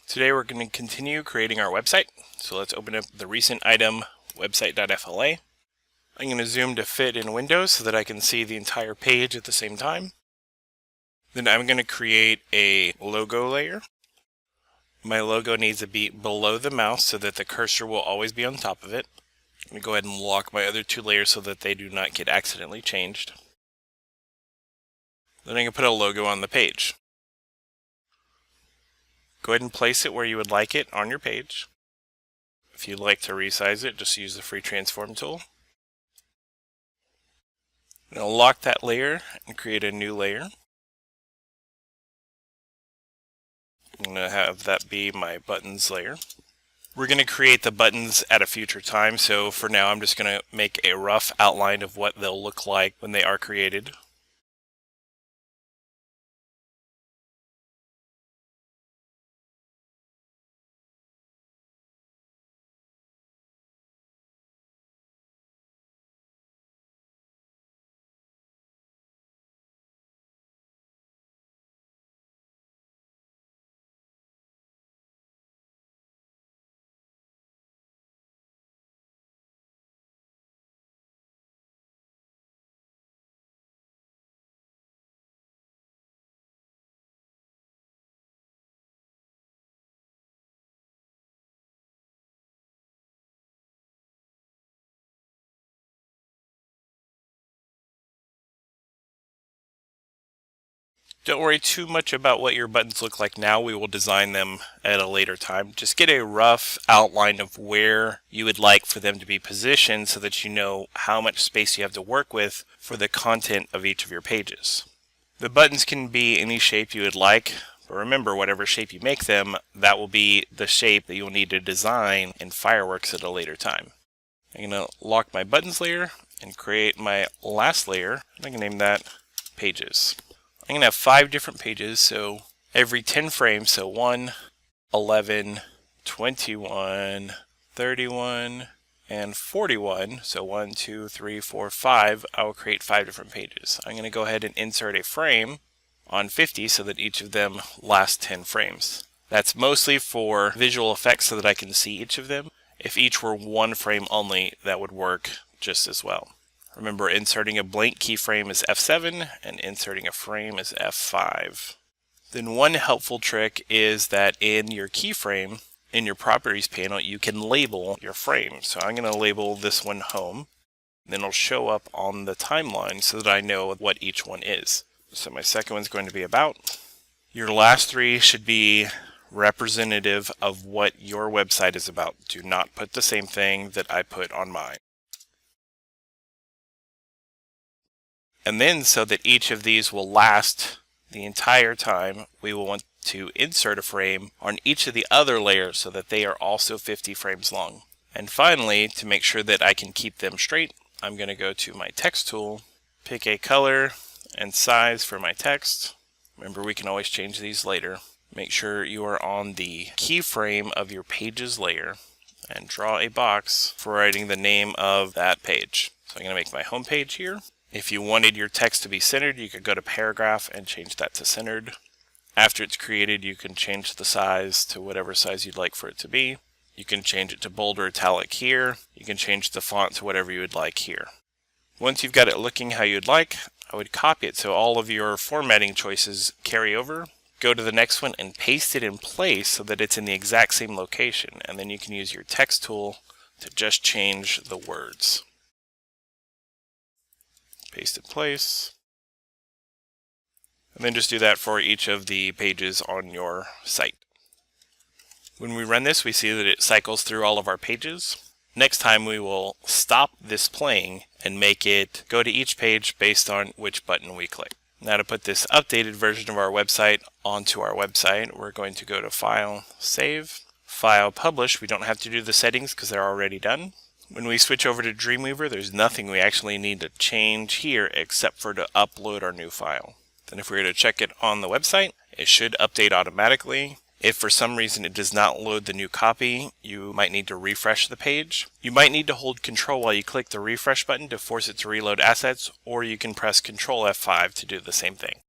Today we're going to continue creating our website. So let's open up the recent item website.fla. I'm going to zoom to fit in Windows so that I can see the entire page at the same time. Then I'm going to create a logo layer. My logo needs to be below the mouse so that the cursor will always be on top of it. I'm going to go ahead and lock my other two layers so that they do not get accidentally changed. Then I'm going to put a logo on the page. Go ahead and place it where you would like it on your page. If you'd like to resize it, just use the free transform tool. Now lock that layer and create a new layer. I'm going to have that be my buttons layer. We're going to create the buttons at a future time, so for now I'm just going to make a rough outline of what they'll look like when they are created. Don't worry too much about what your buttons look like now. We will design them at a later time. Just get a rough outline of where you would like for them to be positioned so that you know how much space you have to work with for the content of each of your pages. The buttons can be any shape you would like, but remember, whatever shape you make them, that will be the shape that you'll need to design in Fireworks at a later time. I'm going to lock my buttons layer and create my last layer. I'm going to name that Pages. I'm going to have 5 different pages, so every 10 frames, so 1, 11, 21, 31, and 41, so 1, 2, 3, 4, 5, I will create 5 different pages. I'm going to go ahead and insert a frame on 50 so that each of them lasts 10 frames. That's mostly for visual effects so that I can see each of them. If each were 1 frame only, that would work just as well. Remember, inserting a blank keyframe is F7 and inserting a frame is F5. Then one helpful trick is that in your keyframe, in your properties panel, you can label your frame. So I'm going to label this one home. Then it'll show up on the timeline so that I know what each one is. So my second one's going to be about. Your last 3 should be representative of what your website is about. Do not put the same thing that I put on mine. And then so that each of these will last the entire time, we will want to insert a frame on each of the other layers so that they are also 50 frames long. And finally, to make sure that I can keep them straight, I'm going to go to my text tool, pick a color and size for my text. Remember, we can always change these later. Make sure you are on the keyframe of your pages layer and draw a box for writing the name of that page. So I'm going to make my home page here. If you wanted your text to be centered, you could go to paragraph and change that to centered. After it's created, you can change the size to whatever size you'd like for it to be. You can change it to bold or italic here. You can change the font to whatever you would like here. Once you've got it looking how you'd like, I would copy it so all of your formatting choices carry over. Go to the next one and paste it in place so that it's in the exact same location. And then you can use your text tool to just change the words. Paste in place, and then just do that for each of the pages on your site. When we run this, we see that it cycles through all of our pages. Next time we will stop this playing and make it go to each page based on which button we click. Now to put this updated version of our website onto our website, we're going to go to File, Save, File, Publish. We don't have to do the settings because they're already done. When we switch over to Dreamweaver, there's nothing we actually need to change here except for to upload our new file. Then if we were to check it on the website, it should update automatically. If for some reason it does not load the new copy, you might need to refresh the page. You might need to hold Control while you click the refresh button to force it to reload assets, or you can press Control F5 to do the same thing.